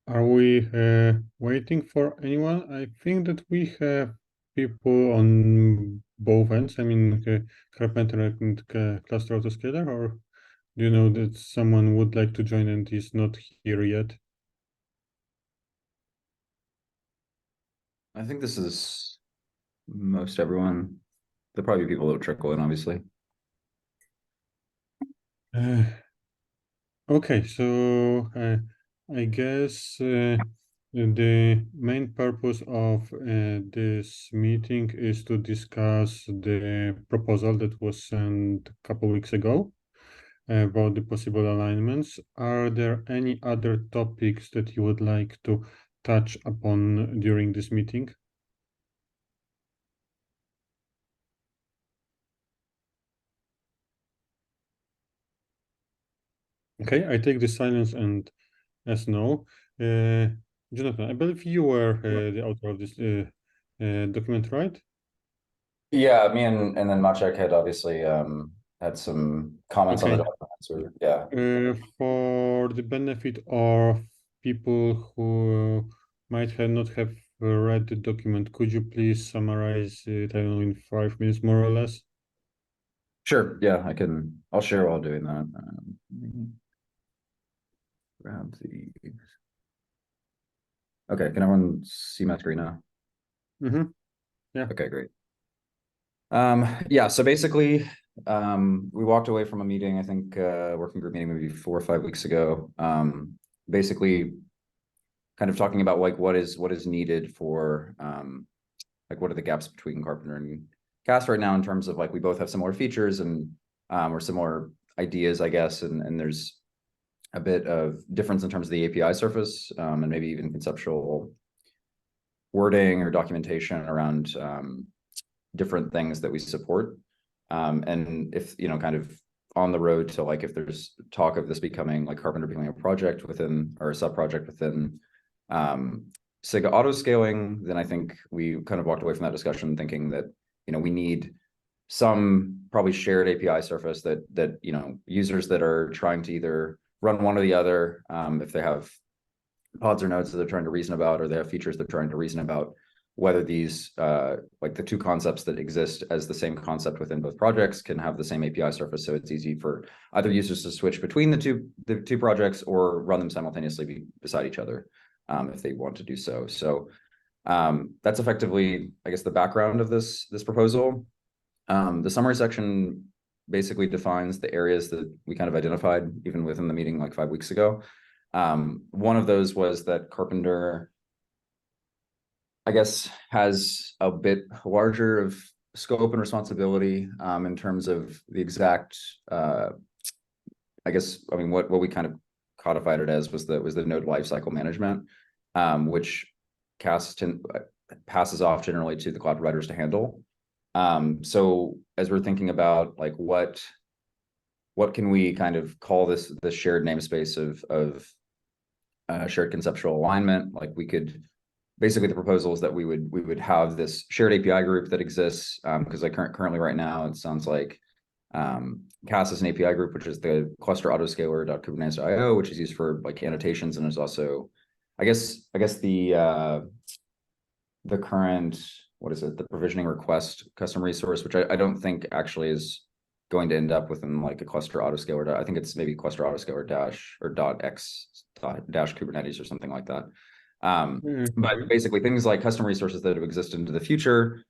Are we waiting for anyone? I think that we have people on both ends. I mean, Karpenter and Cluster Autoscaler, or do you know that someone would like to join and is not here yet? I think this is most everyone. There'll probably be people that will trickle in, obviously. Okay, so I guess the main purpose of this meeting is to discuss the proposal that was sent a couple weeks ago about the possible alignments. Are there any other topics that you would like to touch upon during this meeting? Okay, I take the silence and as no. Jonathan, I believe you were the author of this document, right? Yeah, me and then Maciek had obviously had some comments on the Okay. documents. Or, yeah. For the benefit of people who might have not have read the document, could you please summarize it, I don't know, in 5 minutes more or less? Sure. Yeah, I can. I'll share while doing that. Grab the. Okay, can everyone see my screen now? Mm-hmm. Yeah. Okay, great. Yeah, so basically, we walked away from a meeting, I think working group meeting maybe 4 or 5 weeks ago. Basically kind of talking about like what is needed for like what are the gaps between Karpenter and Cast right now in terms of like we both have similar features and or similar ideas, I guess, and there's a bit of difference in terms of the API surface and maybe even conceptual wording or documentation around different things that we support. And if, you know, kind of on the road to like if there's talk of this becoming like Karpenter becoming a project within or a sub-project within SIG Autoscaling, then I think we kind of walked away from that discussion thinking that, you know, we need some probably shared API surface that you know, users that are trying to either run one or the other, if they have pods or nodes that they're trying to reason about, or they have features they're trying to reason about, whether these like the two concepts that exist as the same concept within both projects can have the same API surface, so it's easy for either users to switch between the two projects or run them simultaneously beside each other if they want to do so. So that's effectively, I guess, the background of this proposal. The summary section basically defines the areas that we kind of identified even within the meeting like 5 weeks ago. One of those was that Karpenter, I guess, has a bit larger of scope and responsibility in terms of the exact, I guess, I mean, what we kind of codified it as was the node lifecycle management, which passes off generally to the cloud providers to handle. So as we're thinking about like what can we kind of call this shared namespace of shared conceptual alignment, like we could basically the proposal is that we would have this shared API group that exists because like currently right now it sounds like CAS is an API group, which is the cluster autoscaler.kubernetes.io, which is used for like annotations, and there's also I guess the current, what is it, the provisioning request custom resource, which I don't think actually is going to end up within like a cluster autoscaler. I think it's maybe cluster autoscaler dash or .x dash Kubernetes or something like that. But basically things like custom resources that have existed into the future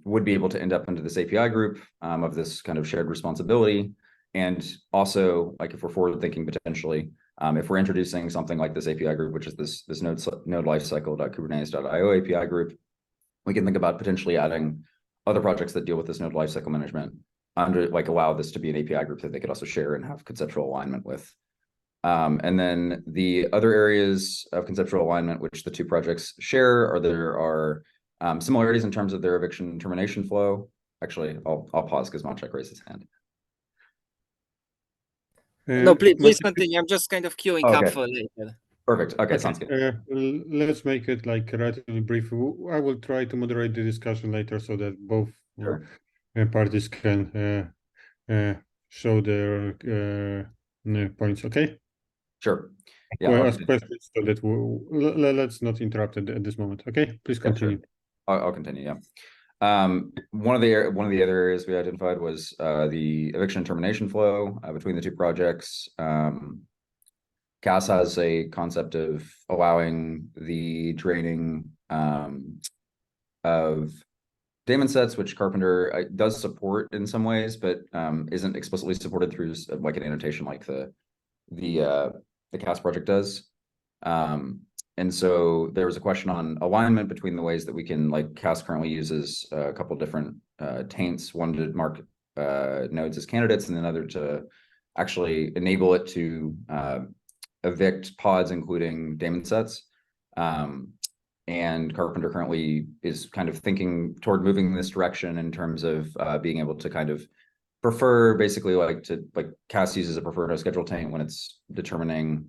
would be able to end up into this API group of this kind of shared responsibility. And also, like if we're forward thinking potentially, if we're introducing something like this API group, which is this node lifecycle.kubernetes.io API group, we can think about potentially adding other projects that deal with this node lifecycle management under, like, allow this to be an API group that they could also share and have conceptual alignment with. And then the other areas of conceptual alignment, which the two projects share, are there are similarities in terms of their eviction and termination flow. Actually, I'll pause because Maciek raised his hand. No, please continue. I'm just kind of queuing up Okay. for later. Perfect. Okay, sounds good. Let's make it like relatively brief. I will try to moderate the discussion later so that both Sure. parties can show their points. Okay. Sure. Yeah, Well, ask questions so that let's not interrupt at this moment. Okay, please continue. Yeah, sure. I'll continue. Yeah. One of the other areas we identified was the eviction and termination flow between the two projects. CAS has a concept of allowing the draining of daemon sets, which Karpenter does support in some ways, but isn't explicitly supported through like an annotation like the CAS project does. And so there was a question on alignment between the ways that we can, like CAS currently uses a couple different taints, one to mark nodes as candidates and another to actually enable it to evict pods, including daemon sets. And Karpenter currently is kind of thinking toward moving in this direction in terms of being able to kind of prefer basically like CAS uses a preferred node schedule taint when it's determining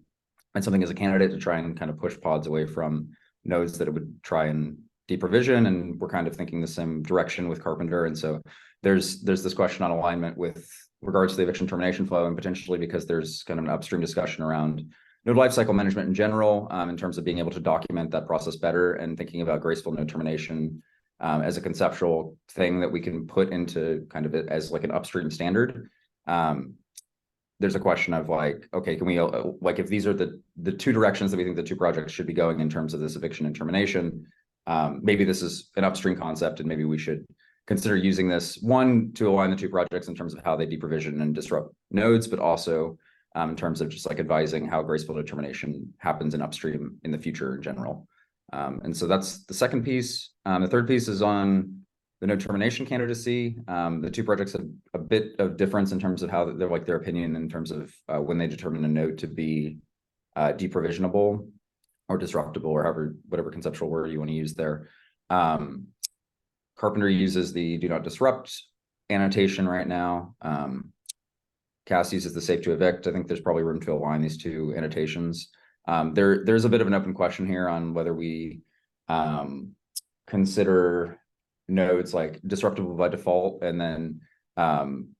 and something as a candidate to try and kind of push pods away from nodes that it would try and deprovision. And we're kind of thinking the same direction with Karpenter. And so there's this question on alignment with regards to the eviction termination flow, and potentially because there's kind of an upstream discussion around node lifecycle management in general, in terms of being able to document that process better and thinking about graceful node termination as a conceptual thing that we can put into kind of as like an upstream standard. There's a question of like, okay, can we like if these are the two directions that we think the two projects should be going in terms of this eviction and termination, maybe this is an upstream concept and maybe we should consider using this one to align the two projects in terms of how they deprovision and disrupt nodes, but also in terms of just like advising how graceful determination happens in upstream in the future in general. And so that's the second piece. The third piece is on the node termination candidacy. The two projects have a bit of difference in terms of how they're like their opinion in terms of when they determine a node to be deprovisionable or disruptible or however, whatever conceptual word you want to use there. Karpenter uses the do not disrupt annotation right now. CAS uses the safe to evict. I think there's probably room to align these two annotations. There's a bit of an open question here on whether we consider nodes like disruptible by default, and then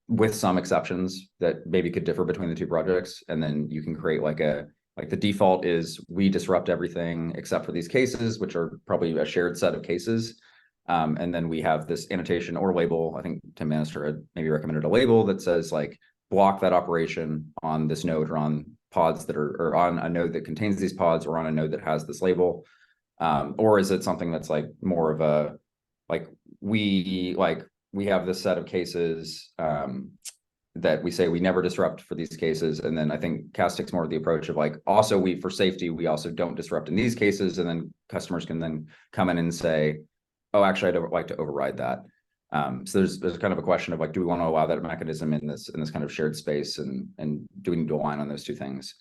with some exceptions that maybe could differ between the two projects. And then you can create like the default is we disrupt everything except for these cases, which are probably a shared set of cases. And then we have this annotation or label. I think Tim Manister had maybe recommended a label that says like block that operation on this node or on pods that are, or on a node that contains these pods or on a node that has this label. Or is it something that's like more of a, like we have this set of cases that we say we never disrupt for these cases. And then I think CAS takes more of the approach of like, also for safety, we also don't disrupt in these cases. And then customers can then come in and say, oh, actually, I'd like to override that. So there's kind of a question of like, do we want to allow that mechanism in this kind of shared space, and do we need to align on those two things?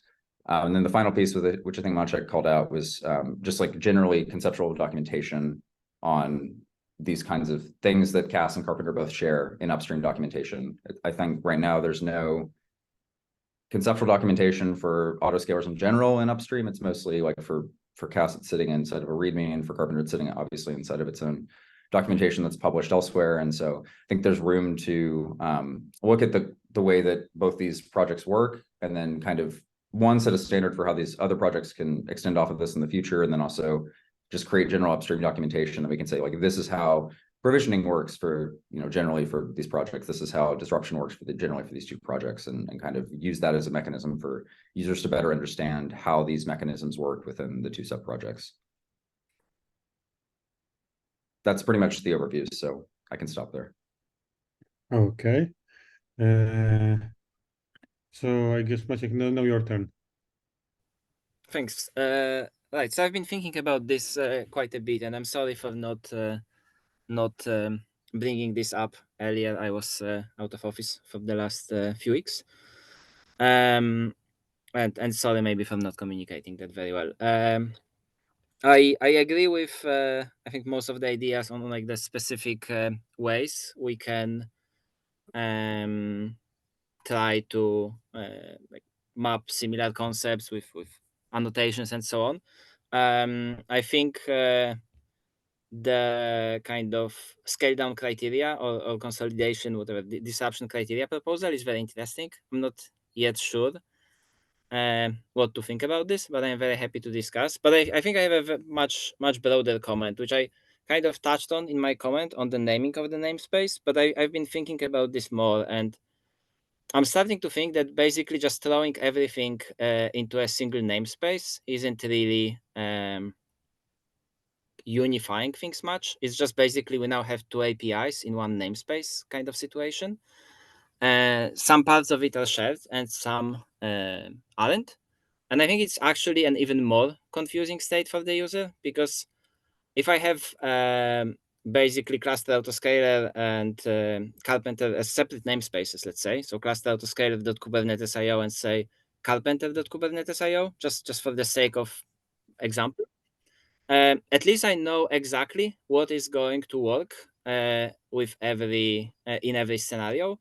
And then the final piece with it, which I think Maciek called out, was just like generally conceptual documentation on these kinds of things that CAS and Karpenter both share in upstream documentation. I think right now there's no conceptual documentation for autoscalers in general in upstream. It's mostly like for CAS, it's sitting inside of a README, and for Karpenter, it's sitting obviously inside of its own documentation that's published elsewhere. And so I think there's room to look at the way that both these projects work, and then kind of one, set a standard for how these other projects can extend off of this in the future, and then also just create general upstream documentation that we can say, like, this is how provisioning works for, generally for these projects. This is how disruption works generally for these two projects, and kind of use that as a mechanism for users to better understand how these mechanisms work within the two sub projects. That's pretty much the overview, so I can stop there. Okay. So I guess Maciek, now your turn. Thanks. Right. So I've been thinking about this quite a bit, and I'm sorry for not bringing this up earlier. I was out of office for the last few weeks, and sorry maybe for not communicating that very well. I agree with I think most of the ideas on like the specific ways we can try to like map similar concepts with annotations and so on. I think the kind of scale down criteria or consolidation, whatever, the disruption criteria proposal is very interesting. I'm not yet sure what to think about this, but I'm very happy to discuss. But I think I have a much broader comment, which I kind of touched on in my comment on the naming of the namespace. But I've been thinking about this more, and I'm starting to think that basically just throwing everything into a single namespace isn't really unifying things much. It's just basically we now have two APIs in one namespace kind of situation. Some parts of it are shared and some aren't. And I think it's actually an even more confusing state for the user, because if I have basically cluster autoscaler and Karpenter as separate namespaces, let's say, so cluster autoscaler.kubernetes.io and say Karpenter.kubernetes.io, just for the sake of example, at least I know exactly what is going to work with every in every scenario.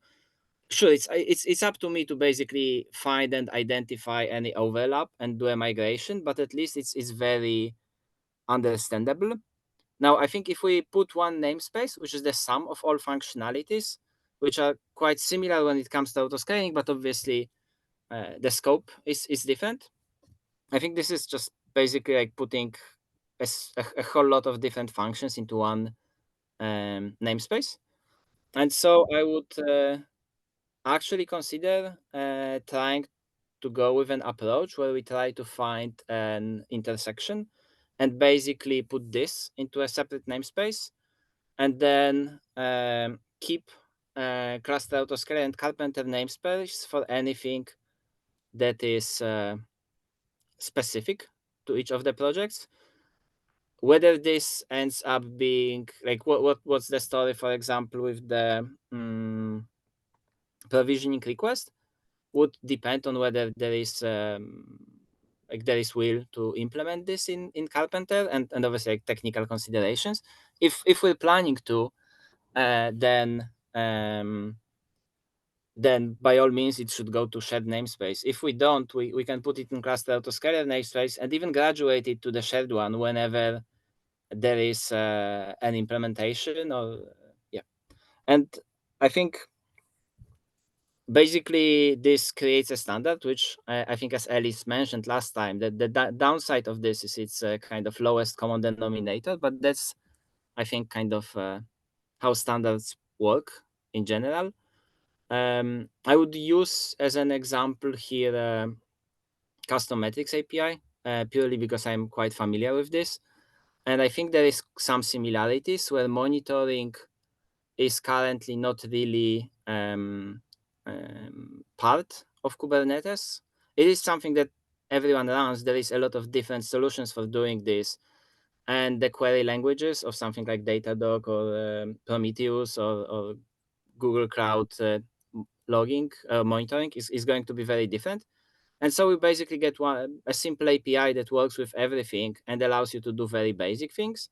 Sure, it's up to me to basically find and identify any overlap and do a migration, but at least it's very understandable. Now, I think if we put one namespace, which is the sum of all functionalities, which are quite similar when it comes to autoscaling, but obviously the scope is different. I think this is just basically like putting a whole lot of different functions into one namespace. And so I would actually consider trying to go with an approach where we try to find an intersection and basically put this into a separate namespace, and then keep cluster autoscaler and Karpenter namespace for anything that is specific to each of the projects. Whether this ends up being like what's the story, for example, with the provisioning request would depend on whether there is will to implement this in Karpenter, and obviously like technical considerations. If we're planning to, then by all means it should go to shared namespace. If we don't, we can put it in cluster autoscaler namespace and even graduate it to the shared one whenever there is an implementation, or yeah. And I think basically this creates a standard, which I think, as Alice mentioned last time, that the downside of this is it's a kind of lowest common denominator, but that's, I think, kind of how standards work in general. I would use as an example here custom metrics API, purely because I'm quite familiar with this. And I think there is some similarities where monitoring is currently not really part of Kubernetes. It is something that everyone runs. There is a lot of different solutions for doing this. And the query languages of something like Datadog or Prometheus or Google Cloud logging monitoring is going to be very different. And so we basically get a simple API that works with everything and allows you to do very basic things.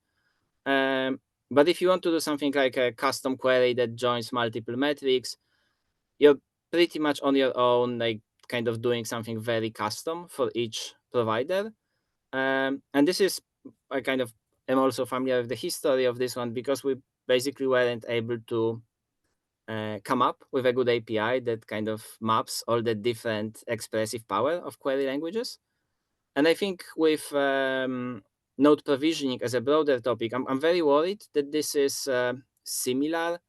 But if you want to do something like a custom query that joins multiple metrics, you're pretty much on your own, like kind of doing something very custom for each provider. And this is, I kind of am also familiar with the history of this one, because we basically weren't able to come up with a good API that kind of maps all the different expressive power of query languages. And I think with node provisioning as a broader topic, I'm very worried that this is a similar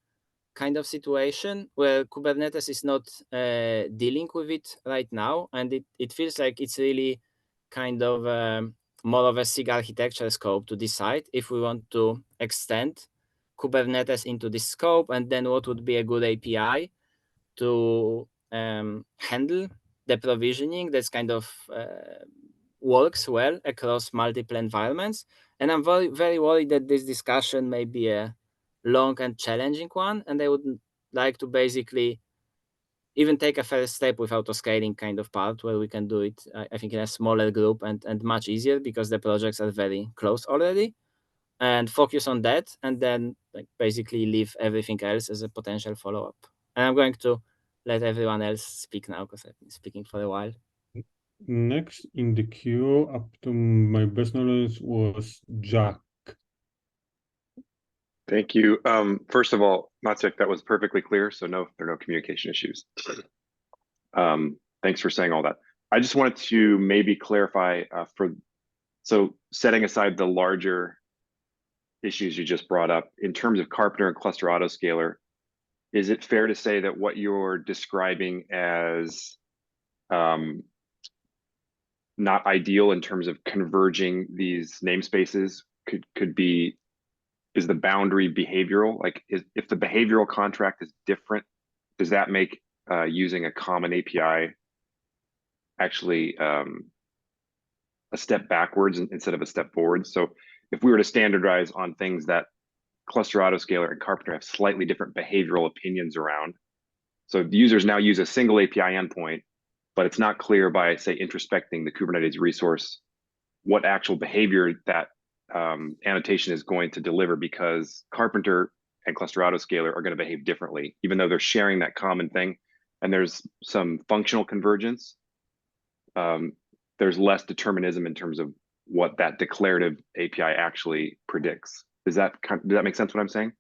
kind of situation where Kubernetes is not dealing with it right now. And it feels like it's really kind of more of a SIG architecture scope to decide if we want to extend Kubernetes into this scope, and then what would be a good API to handle the provisioning that's kind of works well across multiple environments. And I'm very, very worried that this discussion may be a long and challenging one. And I would like to basically even take a first step with autoscaling kind of part, where we can do it, I think, in a smaller group and much easier, because the projects are very close already, and focus on that, and then like basically leave everything else as a potential follow-up. And I'm going to let everyone else speak now, because I've been speaking for a while. Next in the queue, up to my best knowledge, was Jack. Thank you. First of all, Maciek, that was perfectly clear, so there are no communication issues. Thanks for saying all that. I just wanted to maybe clarify so setting aside the larger issues you just brought up, in terms of Karpenter and cluster autoscaler, is it fair to say that what you're describing as not ideal in terms of converging these namespaces could be, is the boundary behavioral? Like, if the behavioral contract is different, does that make using a common API actually a step backwards instead of a step forward? So if we were to standardize on things that cluster autoscaler and Karpenter have slightly different behavioral opinions around, so the users now use a single API endpoint, but it's not clear by, say, introspecting the Kubernetes resource what actual behavior that annotation is going to deliver, because Karpenter and cluster autoscaler are going to behave differently, even though they're sharing that common thing. And there's some functional convergence. There's less determinism in terms of what that declarative API actually predicts. Does that make sense what I'm saying?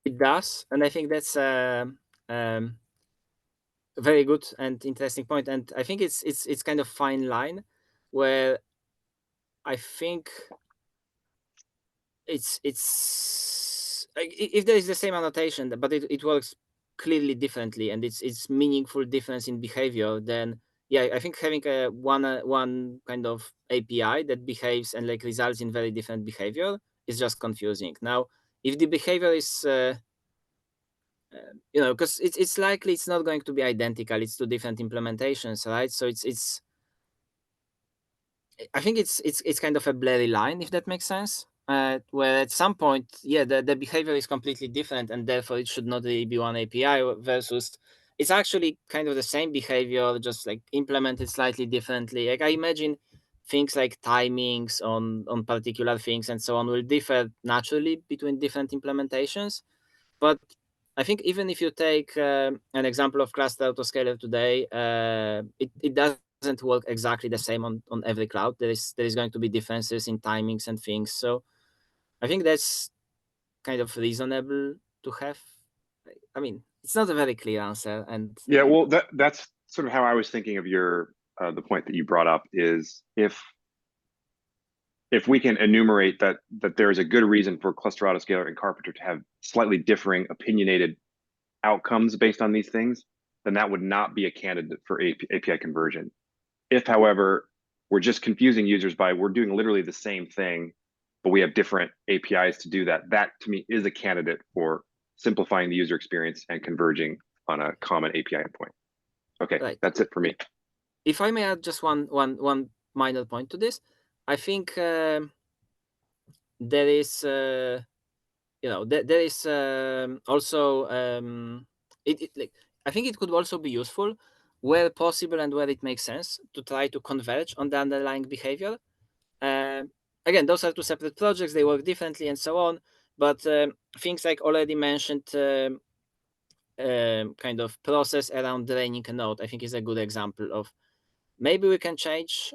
It does, and I think that's very good and interesting point. And I think it's kind of fine line where I think it's like, if there is the same annotation, but it works clearly differently, and it's meaningful difference in behavior, then yeah, I think having a one kind of API that behaves and like results in very different behavior is just confusing. Now, if the behavior is because it's likely it's not going to be identical. It's two different implementations, right? So I think it's kind of a blurry line, if that makes sense. Where at some point, yeah, the behavior is completely different, and therefore it should not really be one API versus it's actually kind of the same behavior, just like implemented slightly differently. Like I imagine things like timings on particular things and so on will differ naturally between different implementations. But I think even if you take an example of cluster autoscaler today, it doesn't work exactly the same on every cloud. There is going to be differences in timings and things. So I think that's kind of reasonable to have. I mean, it's not a very clear answer. And yeah, well, that's sort of how I was thinking of your the point that you brought up, is if we can enumerate that there is a good reason for cluster autoscaler and Karpenter to have slightly differing opinionated outcomes based on these things, then that would not be a candidate for API conversion. If, however, we're just confusing users by we're doing literally the same thing, but we have different APIs to do that, that to me is a candidate for simplifying the user experience and converging on a common API endpoint. Okay, right. That's it for me. If I may add just one minor point to this, I think there is there is also like I think it could also be useful where possible and where it makes sense to try to converge on the underlying behavior. Again, those are two separate projects, they work differently and so on, but things like already mentioned kind of process around draining a node, I think is a good example of maybe we can change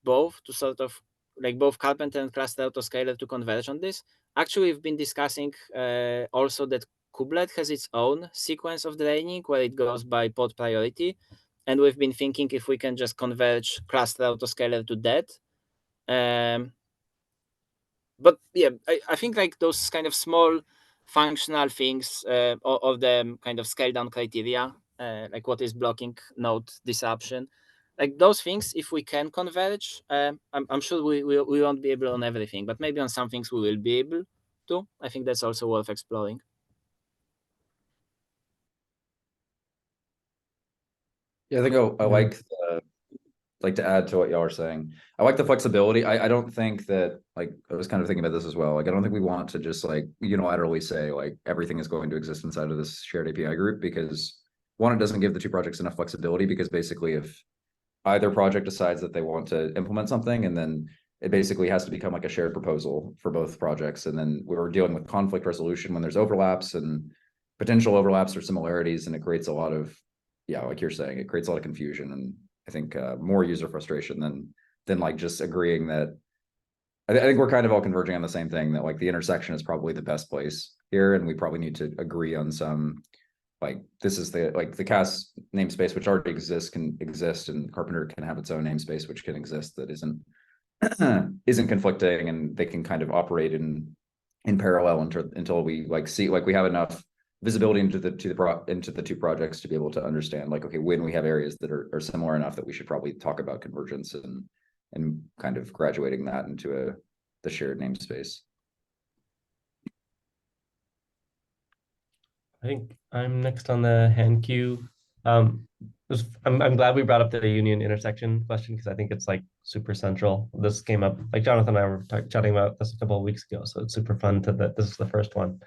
both to sort of like both Karpenter and cluster autoscaler to converge on this. Actually, we've been discussing also that kubelet has its own sequence of draining where it goes by pod priority. And we've been thinking if we can just converge cluster autoscaler to that. But yeah, I think like those kind of small functional things of the kind of scale down criteria, like what is blocking node disruption, like those things, if we can converge, I'm sure we won't be able on everything, but maybe on some things we will be able to. I think that's also worth exploring. Yeah, I think I like to add to what y'all are saying. I like the flexibility. I don't think that, like, I was kind of thinking about this as well. Like, I don't think we want to just like unilaterally say like everything is going to exist inside of this shared API group, because one, it doesn't give the two projects enough flexibility, because basically if either project decides that they want to implement something, and then it basically has to become like a shared proposal for both projects. And then we're dealing with conflict resolution when there's overlaps and potential overlaps or similarities, and it creates a lot of, yeah, like you're saying, it creates a lot of confusion and I think more user frustration than like just agreeing that. I think we're kind of all converging on the same thing, that like the intersection is probably the best place here, and we probably need to agree on some like this is the CAS namespace, which already exists, can exist, and Karpenter can have its own namespace, which can exist, that isn't conflicting, and they can kind of operate in parallel until we see we have enough visibility into the two projects to be able to understand okay, when we have areas that are similar enough that we should probably talk about convergence and kind of graduating that into the shared namespace. I think I'm next on the hand queue. I'm glad we brought up the union intersection question, because I think it's super central. This came up, Jonathan and I were chatting about this a couple of weeks ago, so it's super fun that this is the first one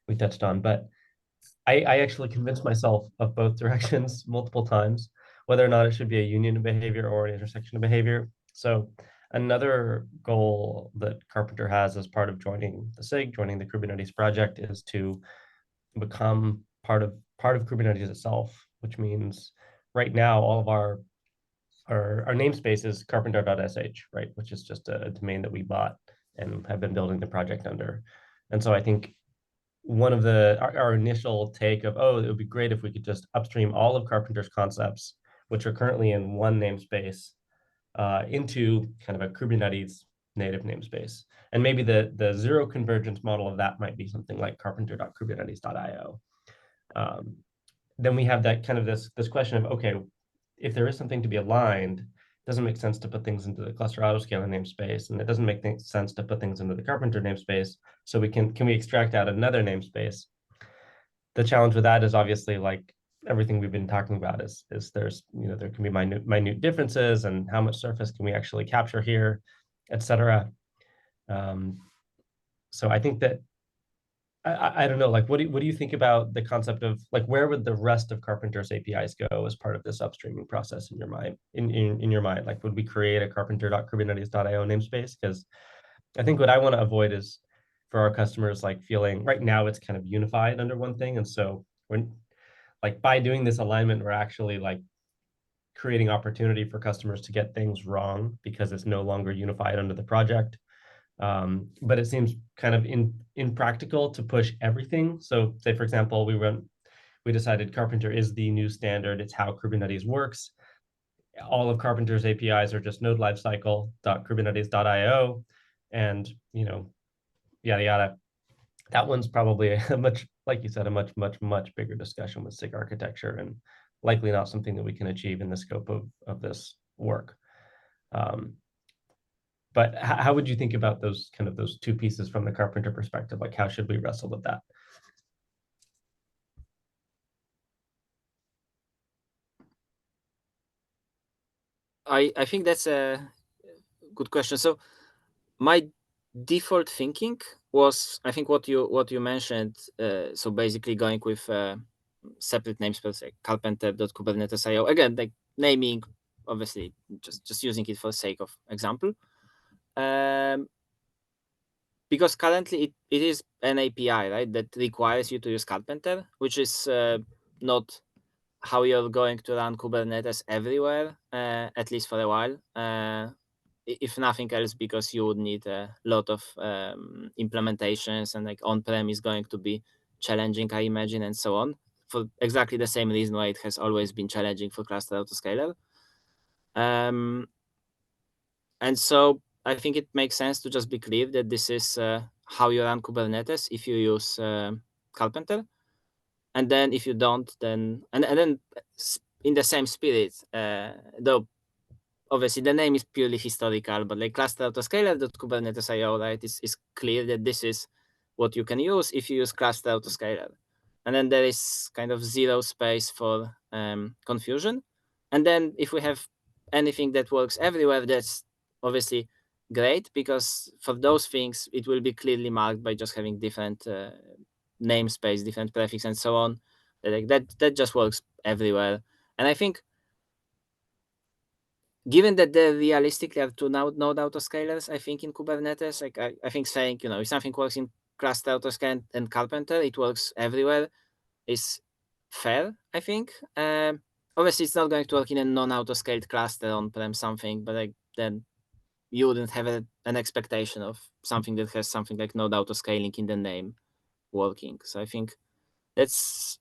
we touched on. But I actually convinced myself of both directions multiple times, whether or not it should be a union of behavior or an intersection of behavior. So another goal that Karpenter has as part of joining the SIG, joining the Kubernetes project, is to become part of Kubernetes itself, which means right now all of our namespace is karpenter.sh, right, which is just a domain that we bought and have been building the project under. And so I think one of our initial take of, it would be great if we could just upstream all of Karpenter's concepts, which are currently in one namespace, into kind of a Kubernetes native namespace. And maybe the zero convergence model of that might be something like karpenter.kubernetes.io. Then we have that kind of this question of, okay, if there is something to be aligned, it doesn't make sense to put things into the cluster autoscaling namespace, and it doesn't make sense to put things into the Karpenter namespace. So can we extract out another namespace? The challenge with that is obviously everything we've been talking about is there's there can be minute differences, and how much surface can we actually capture here, etc. So I think that I don't know, what do you think about the concept of where would the rest of Karpenter's APIs go as part of this upstreaming process in your mind? In your mind, would we create a karpenter.kubernetes.io namespace? Because I think what I want to avoid is for our customers feeling right now it's kind of unified under one thing, and so when by doing this alignment, we're actually creating opportunity for customers to get things wrong because it's no longer unified under the project. But it seems kind of impractical to push everything. So say, for example, we decided Karpenter is the new standard. It's how Kubernetes works. All of Karpenter's APIs are just node lifecycle.kubernetes.io, and yada yada. That one's probably a much, like you said, a much bigger discussion with SIG architecture, and likely not something that we can achieve in the scope of this work. But how would you think about those two pieces from the Karpenter perspective? How should we wrestle with that? I think that's a good question. So my default thinking was, I think what you mentioned. So basically going with separate namespace like karpenter.kubernetes.io. Again, naming, obviously, just using it for the sake of example. Because currently it is an API, right, that requires you to use Karpenter, which is not how you're going to run Kubernetes everywhere, at least for a while. If nothing else, because you would need a lot of implementations, and on-prem is going to be challenging, I imagine, and so on, for exactly the same reason why it has always been challenging for cluster autoscaler. And so I think it makes sense to just be clear that this is how you run Kubernetes if you use Karpenter. And then if you don't, then and then in the same spirit, though obviously the name is purely historical, but cluster autoscaler.kubernetes.io, right, is clear that this is what you can use if you use cluster autoscaler. And then there is kind of zero space for confusion. And then if we have anything that works everywhere, that's obviously great, because for those things, it will be clearly marked by just having different namespace, different prefix, and so on. That just works everywhere. And I think, given that there realistically are two node autoscalers, I think in Kubernetes, I think saying, if something works in cluster autoscaler and Karpenter, it works everywhere, is fair, I think. Obviously, it's not going to work in a non-autoscaled cluster on-prem something, but then you wouldn't have an expectation of something that has something like node autoscaling in the name working. So I think that's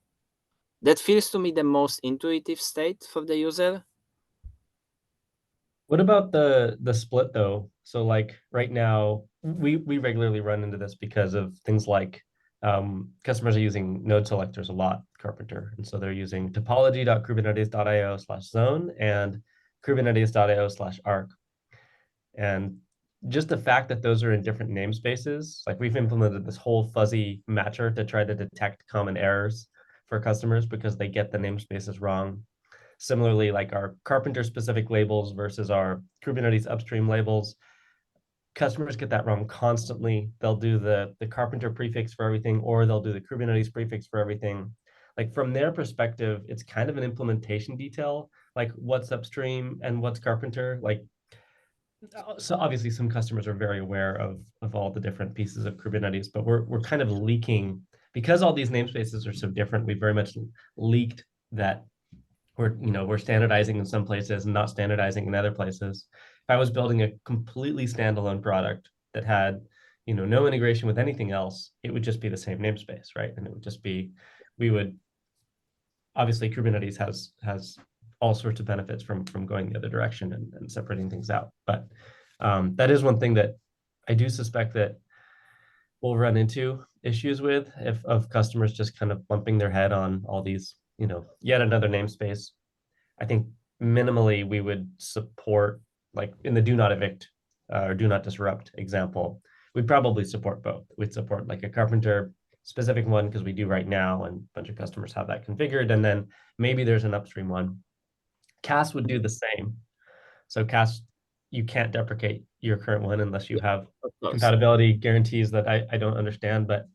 that feels to me the most intuitive state for the user. What about the split though? So like right now, we regularly run into this because of things like customers are using node selectors a lot, Karpenter. And so they're using topology.kubernetes.io/zone and kubernetes.io/arc. And just the fact that those are in different namespaces, like we've implemented this whole fuzzy matcher to try to detect common errors for customers because they get the namespaces wrong. Similarly, like our Karpenter specific labels versus our Kubernetes upstream labels, customers get that wrong constantly. They'll do the Karpenter prefix for everything, or they'll do the Kubernetes prefix for everything. Like from their perspective, it's kind of an implementation detail, like what's upstream and what's Karpenter. Like, so obviously some customers are very aware of all the different pieces of Kubernetes, but we're kind of leaking because all these namespaces are so different. We very much leaked that we're standardizing in some places and not standardizing in other places. If I was building a completely standalone product that had, no integration with anything else, it would just be the same namespace, right? And it would just be, obviously Kubernetes has all sorts of benefits from going the other direction and separating things out. But that is one thing that I do suspect that we'll run into issues with of customers just kind of bumping their head on all these, yet another namespace. I think minimally we would support, like in the do not evict or do not disrupt example, we'd probably support both. We'd support like a Karpenter specific one because we do right now and a bunch of customers have that configured. And then maybe there's an upstream one. CAS would do the same. So CAS, you can't deprecate your current one unless you have compatibility guarantees that I don't understand. But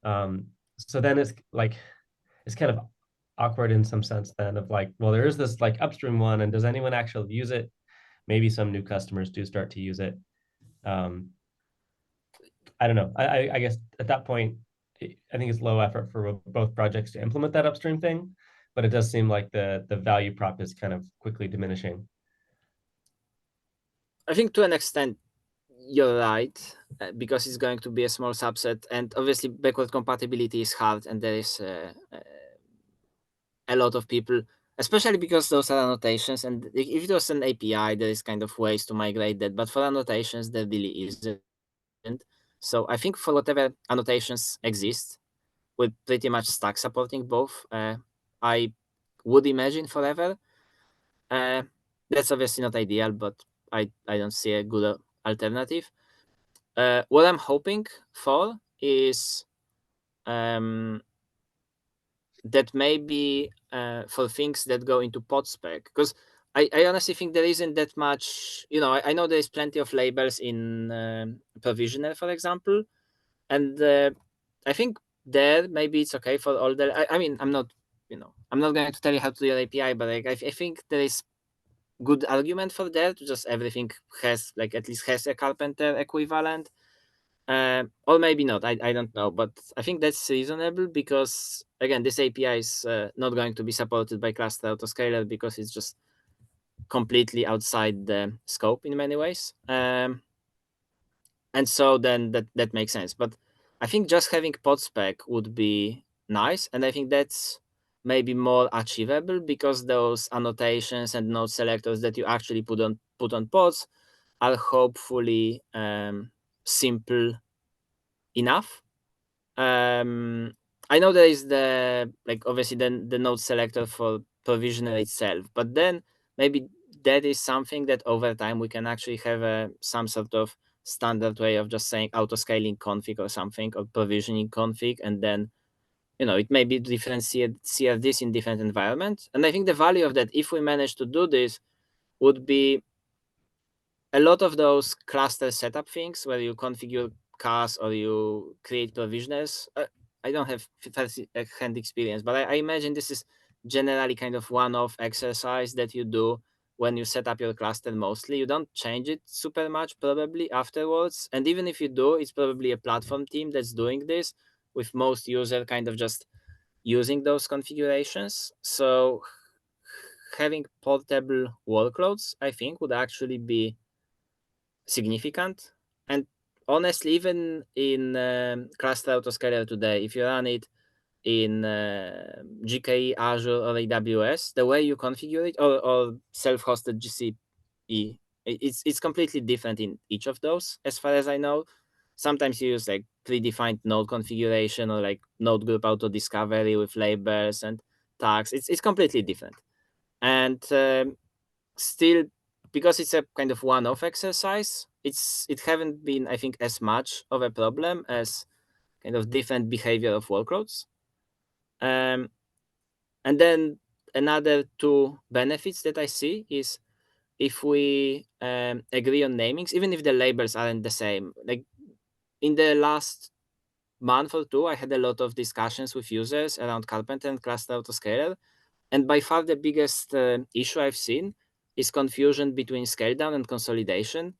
so then it's kind of awkward in some sense then of like, well, there is this like upstream one, and does anyone actually use it? Maybe some new customers do start to use it. I don't know. I guess at that point, I think it's low effort for both projects to implement that upstream thing, but it does seem like the value prop is kind of quickly diminishing. I think to an extent, you're right, because it's going to be a small subset, and obviously backward compatibility is hard, and there is a lot of people, especially because those are annotations, and if it was an API, there is kind of ways to migrate that, but for annotations, there really isn't. So I think for whatever annotations exist, we're pretty much stuck supporting both. I would imagine forever. That's obviously not ideal, but I don't see a good alternative. What I'm hoping for is that maybe for things that go into pod spec, because I honestly think there isn't that much, I know there's plenty of labels in Provisioner, for example, and I think there maybe it's okay for all the, I mean, I'm not going to tell you how to do your API, but like I think there is good argument for that. Just everything has at least has a Karpenter equivalent, or maybe not. I don't know, but I think that's reasonable because again, this API is not going to be supported by Cluster Autoscaler because it's just completely outside the scope in many ways. And so then that makes sense. But I think just having pod spec would be nice, and I think that's maybe more achievable because those annotations and node selectors that you actually put on pods are hopefully simple enough. I know there is obviously the node selector for Provisioner itself, but then maybe that is something that over time we can actually have some sort of standard way of just saying autoscaling config or something, or provisioning config, and then it may be different CRDs in different environments. And I think the value of that, if we manage to do this, would be a lot of those cluster setup things where you configure CAS or you create provisioners. I don't have first-hand experience, but I imagine this is generally kind of one-off exercise that you do when you set up your cluster mostly. You don't change it super much probably afterwards. And even if you do, it's probably a platform team that's doing this, with most users kind of just using those configurations. So having portable workloads, I think, would actually be significant. And honestly, even in Cluster Autoscaler today, if you run it in GKE, Azure, or AWS, the way you configure it, or self-hosted GCP, it's completely different in each of those, as far as I know. Sometimes you use like predefined node configuration or like node group auto discovery with labels and tags. It's completely different. And still, because it's a kind of one-off exercise, it haven't been, I think, as much of a problem as kind of different behavior of workloads. And then another two benefits that I see is if we agree on namings, even if the labels aren't the same. Like in the last month or two, I had a lot of discussions with users around Karpenter and Cluster Autoscaler. And by far the biggest issue I've seen is confusion between scale down and consolidation.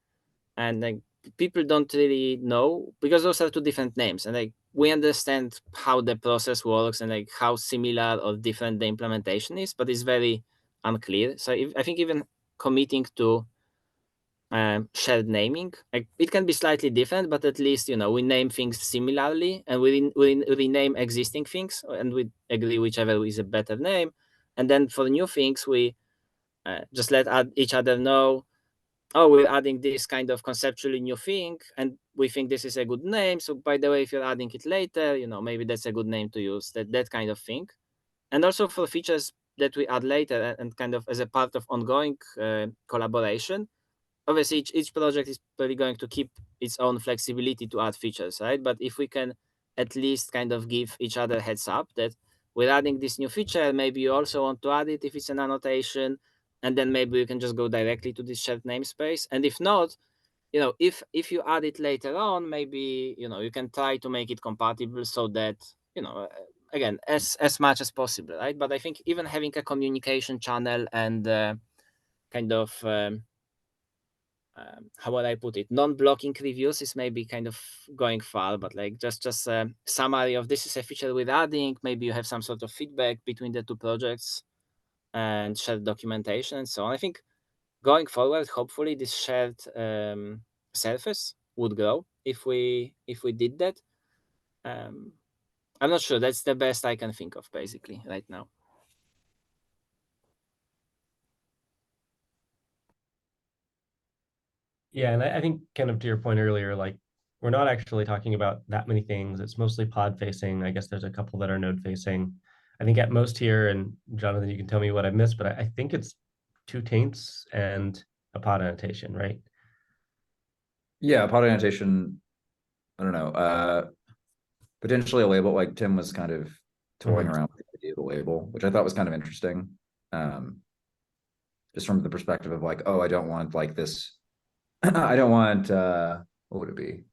And like people don't really know, because those are two different names. And like we understand how the process works and like how similar or different the implementation is, but it's very unclear. So I think even committing to shared naming, like it can be slightly different, but at least, you know, we name things similarly and we rename existing things and we agree whichever is a better name. And then for new things, we just let each other know, oh, we're adding this kind of conceptually new thing, and we think this is a good name. So by the way, if you're adding it later, you know, maybe that's a good name to use, that kind of thing. And also for features that we add later and kind of as a part of ongoing collaboration, obviously each project is probably going to keep its own flexibility to add features, right? But if we can at least kind of give each other heads up that we're adding this new feature, maybe you also want to add it if it's an annotation, and then maybe you can just go directly to this shared namespace. And if not, you know, if you add it later on, maybe, you know, you can try to make it compatible so that, you know, again, as much as possible, right? But I think even having a communication channel and kind of how would I put it? Non-blocking reviews is maybe kind of going far, but like just a summary of this is a feature we're adding. Maybe you have some sort of feedback between the two projects and shared documentation and so on. I think going forward, hopefully this shared surface would grow if we did that. I'm not sure. That's the best I can think of basically right now. Yeah, and I think kind of to your point earlier, like we're not actually talking about that many things. It's mostly pod facing. I guess there's a couple that are node facing. I think at most here, and Jonathan, you can tell me what I missed, but I think it's 2 taints and a pod annotation, right? Yeah, pod annotation, I don't know, potentially a label, like Tim was kind of toying around with the idea of the label, which I thought was kind of interesting. Just from the perspective of like, oh, I don't want like this, I don't want, what would it be?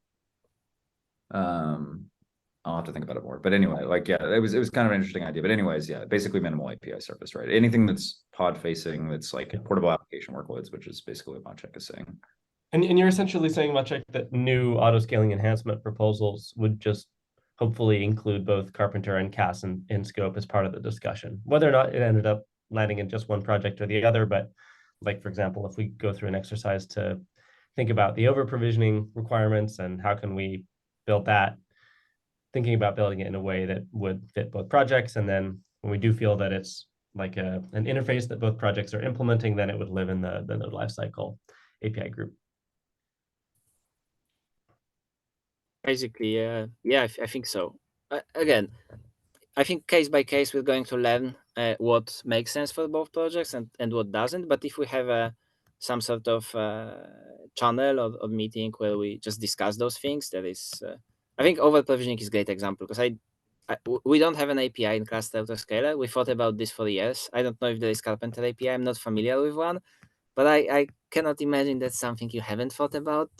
I'll have to think about it more. But anyway, like, yeah, it was kind of an interesting idea. But anyways, yeah, basically minimal API surface, right? Anything that's pod facing, that's like portable application workloads, which is basically what Maciek is saying. And you're essentially saying, Maciek, that new auto-scaling enhancement proposals would just hopefully include both Karpenter and CAS in scope as part of the discussion, whether or not it ended up landing in just one project or the other. But like, for example, if we go through an exercise to think about the over-provisioning requirements and how can we build that, thinking about building it in a way that would fit both projects. And then when we do feel that it's like an interface that both projects are implementing, then it would live in the node lifecycle API group. Basically, yeah, I think so. Again, I think case by case we're going to learn what makes sense for both projects and what doesn't. But if we have some sort of channel or meeting where we just discuss those things, that is, I think over provisioning is a great example, because we don't have an API in Cluster Autoscaler. We thought about this for years. I don't know if there is Karpenter API. I'm not familiar with one, but I cannot imagine that's something you haven't thought about.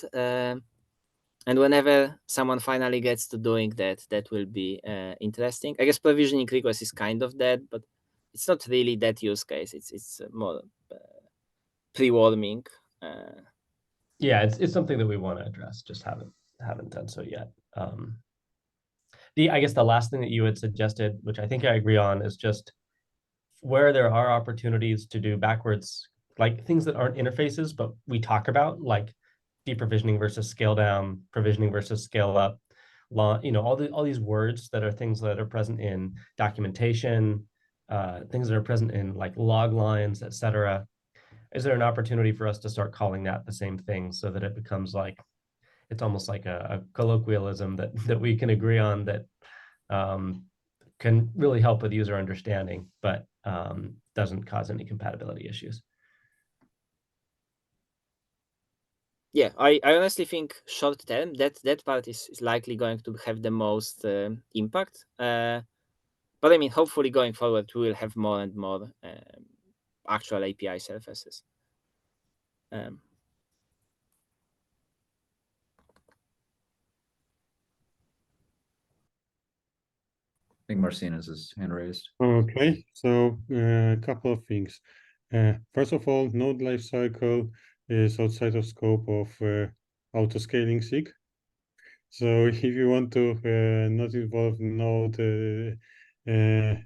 And whenever someone finally gets to doing that, that will be interesting. I guess provisioning request is kind of that, but it's not really that use case. It's more pre-warming. Yeah, it's something that we want to address, just haven't done so yet. I guess the last thing that you had suggested, which I think I agree on, is just where there are opportunities to do backwards, like things that aren't interfaces, but we talk about, like deprovisioning versus scale down, provisioning versus scale up. all these words that are things that are present in documentation, things that are present in like log lines, etc. Is there an opportunity for us to start calling that the same thing so that it becomes like, it's almost like a colloquialism that we can agree on that can really help with user understanding, but doesn't cause any compatibility issues? Yeah, I honestly think short term that part is likely going to have the most impact. But I mean, hopefully going forward, we will have more and more actual API surfaces. I think Marcinez is hand raised. Okay, so a couple of things. First of all, node lifecycle is outside of scope of autoscaling SIG. So if you want to not involve node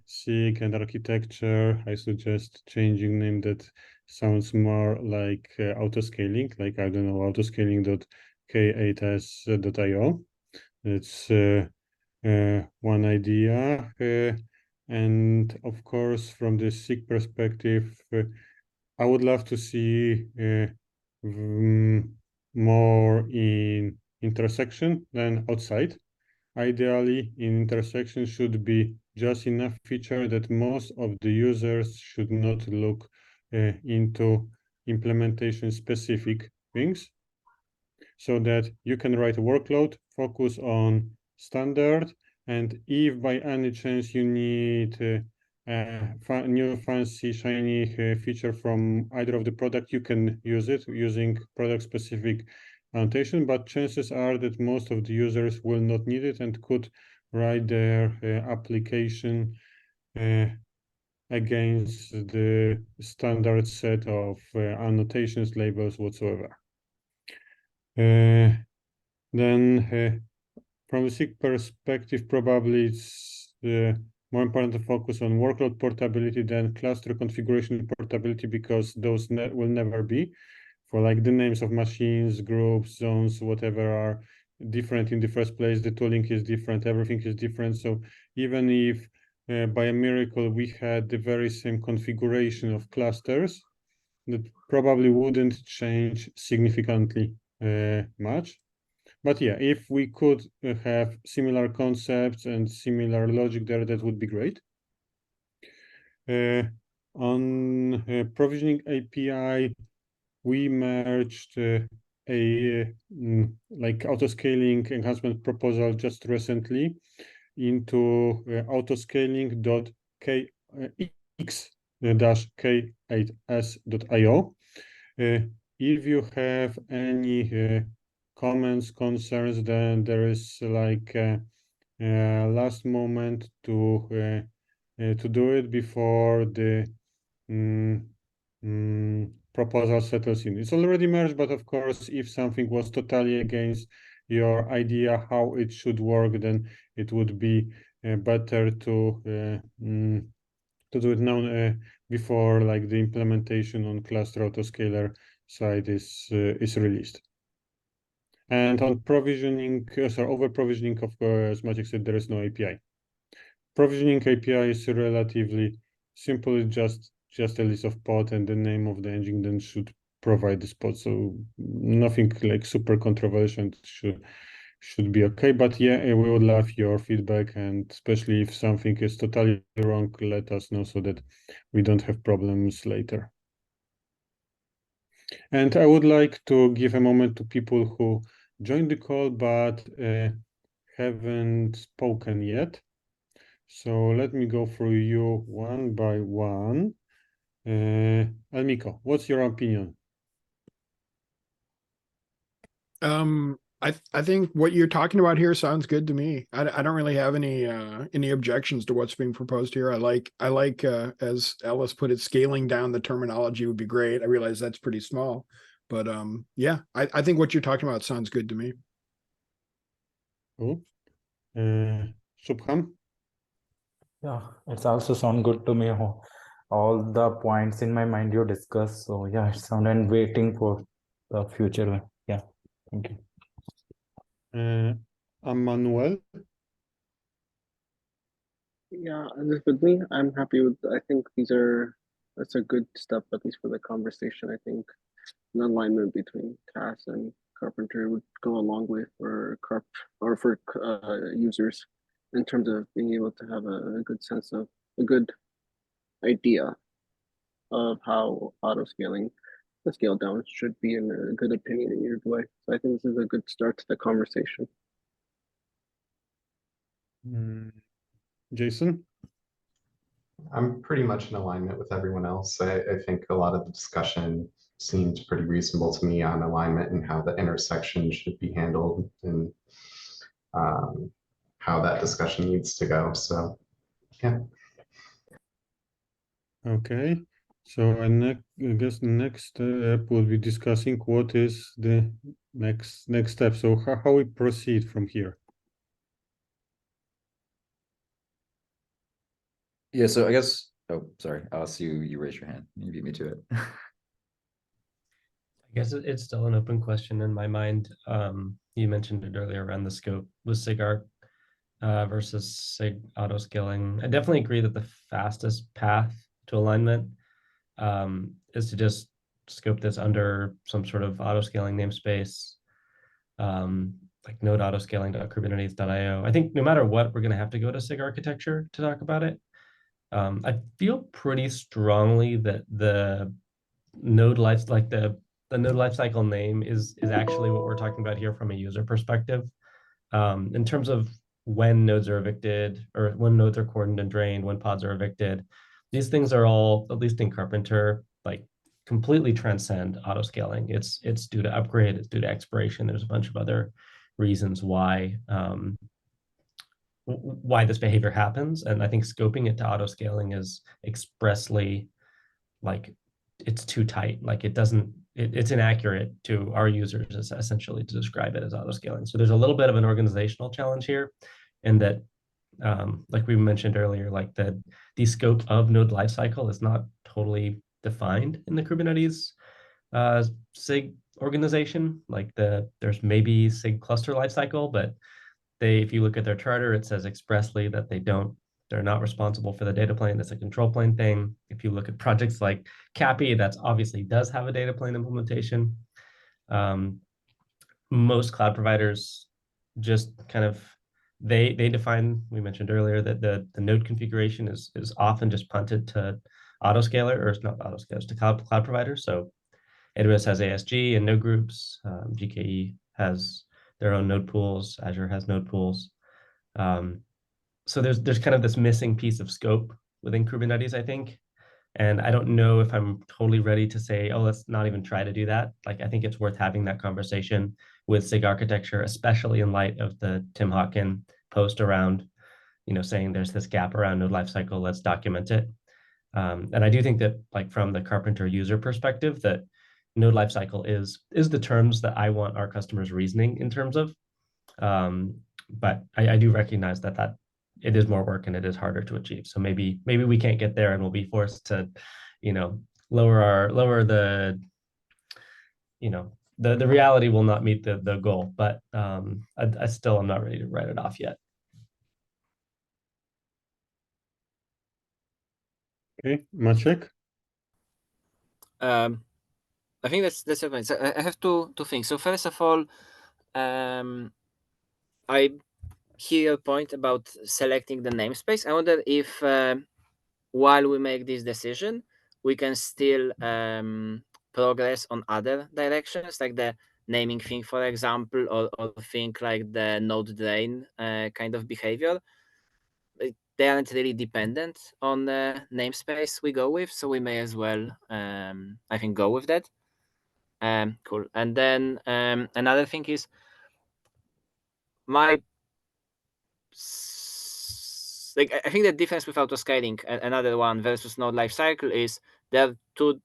SIG and architecture, I suggest changing name that sounds more like autoscaling, like, I don't know, autoscaling.k8s.io. It's one idea. And of course, from the SIG perspective, I would love to see more in intersection than outside. Ideally, in intersection should be just enough feature that most of the users should not look into implementation specific things, so that you can write a workload, focus on standard, and if by any chance you need new fancy shiny feature from either of the product, you can use it using product specific annotation, but chances are that most of the users will not need it and could write their application against the standard set of annotations, labels, whatsoever. Then from a SIG perspective, probably it's more important to focus on workload portability than cluster configuration portability, because those will never be. For like the names of machines, groups, zones, whatever are different in the first place, the tooling is different, everything is different. So even if by a miracle we had the very same configuration of clusters, that probably wouldn't change significantly much. But yeah, if we could have similar concepts and similar logic there, that would be great. On provisioning API, we merged like autoscaling enhancement proposal just recently into autoscaling.x-k8s.io. If you have any comments, concerns, then there is like last moment to do it before the proposal settles in. It's already merged, but of course, if something was totally against your idea how it should work, then it would be better to do it now before like the implementation on cluster autoscaler side is released. And on provisioning, over provisioning, of course, as Maciek said, there is no API. Provisioning API is relatively simple. It's just a list of pod, and the name of the engine then should provide the spot. So nothing like super controversial. Should be okay. But yeah, we would love your feedback, and especially if something is totally wrong, let us know so that we don't have problems later. And I would like to give a moment to people who joined the call but haven't spoken yet. So let me go through you one by one. Almiko, what's your opinion? I think what you're talking about here sounds good to me. I don't really have any objections to what's being proposed here. I like as Ellis put it, scaling down the terminology would be great. I realize that's pretty small, but yeah, I think what you're talking about sounds good to me. Cool. Subham? Yeah, it's also sound good to me. All the points in my mind you discussed. So yeah, it sounded waiting for the future. Yeah, thank you. Emmanuel? Yeah, and with me, I'm happy with. I think that's a good step, at least for the conversation. I think an alignment between Cass and Karpenter would go a long way for users in terms of being able to have a good sense of a good idea of how auto scaling, the scale down should be in a good opinionated way. So I think this is a good start to the conversation. Jason? I'm pretty much in alignment with everyone else. I think a lot of the discussion seemed pretty reasonable to me on alignment and how the intersection should be handled and how that discussion needs to go. So, yeah. Okay. So I guess the next step we'll be discussing what is the next step. So how we proceed from here. Yeah, so I guess, oh, sorry, Alice, you raised your hand. You beat me to it. I guess it's still an open question in my mind. You mentioned it earlier around the scope with SIG versus SIG autoscaling. I definitely agree that the fastest path to alignment is to just scope this under some sort of autoscaling namespace, like node autoscaling.kubernetes.io. I think no matter what, we're going to have to go to SIG architecture to talk about it. I feel pretty strongly that the node life, like the node lifecycle name is actually what we're talking about here from a user perspective. In terms of when nodes are evicted or when nodes are cordoned and drained, when pods are evicted, these things are all, at least in Karpenter, like completely transcend autoscaling. It's due to upgrade, it's due to expiration. There's a bunch of other reasons why this behavior happens. And I think scoping it to autoscaling is expressly like it's too tight. Like it's inaccurate to our users essentially to describe it as autoscaling. So there's a little bit of an organizational challenge here, and that like we mentioned earlier, like the scope of node lifecycle is not totally defined in the Kubernetes SIG organization. Like there's maybe SIG cluster lifecycle, but if you look at their charter, it says expressly that they're not responsible for the data plane. That's a control plane thing. If you look at projects like CAPI, that's obviously does have a data plane implementation. Most cloud providers just kind of, they define, we mentioned earlier that the node configuration is often just punted to autoscaler, or it's not autoscalers, to cloud providers. So AWS has ASG and node groups. GKE has their own node pools. Azure has node pools. So there's kind of this missing piece of scope within Kubernetes, I think. And I don't know if I'm totally ready to say, oh, let's not even try to do that. Like, I think it's worth having that conversation with SIG architecture, especially in light of the Tim Hawkin post around, saying there's this gap around node lifecycle, let's document it. And I do think that, like, from the Karpenter user perspective, that node lifecycle is the terms that I want our customers reasoning in terms of. But I do recognize that it is more work and it is harder to achieve. So maybe we can't get there and we'll be forced to, lower the, the reality will not meet the goal, but I still am not ready to write it off yet. Okay, Maciek? I think that's a point. So I have two things. So first of all, I hear your point about selecting the namespace. I wonder if while we make this decision, we can still progress on other directions, like the naming thing, for example, or think like the node drain kind of behavior. They aren't really dependent on the namespace we go with, so we may as well, I think, go with that. Cool. And then another thing is I think the difference with autoscaling, another one, versus node lifecycle is there are two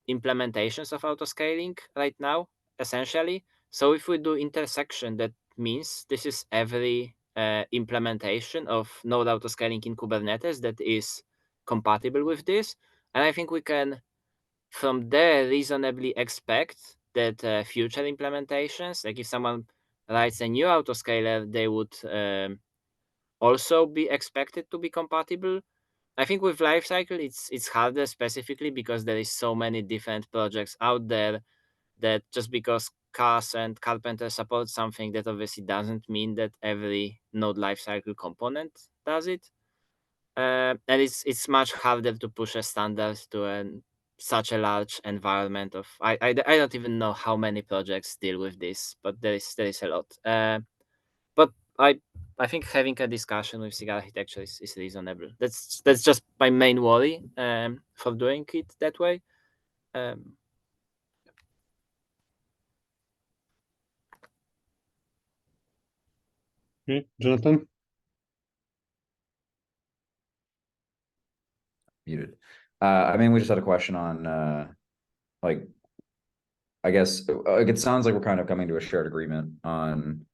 implementations of autoscaling right now, essentially. So if we do intersection, that means this is every implementation of node autoscaling in Kubernetes that is compatible with this. And I think we can, from there, reasonably expect that future implementations, like if someone writes a new autoscaler, they would also be expected to be compatible. I think with lifecycle, it's harder specifically because there is so many different projects out there that just because Cars and Karpenter support something, that obviously doesn't mean that every node lifecycle component does it. And it's much harder to push a standard to such a large environment of I don't even know how many projects deal with this, but there is a lot. But I think having a discussion with SIG architecture is reasonable. That's just my main worry for doing it that way. Okay, Jonathan? Muted. I mean, we just had a question on like, I guess like, it sounds like we're kind of coming to a shared agreement on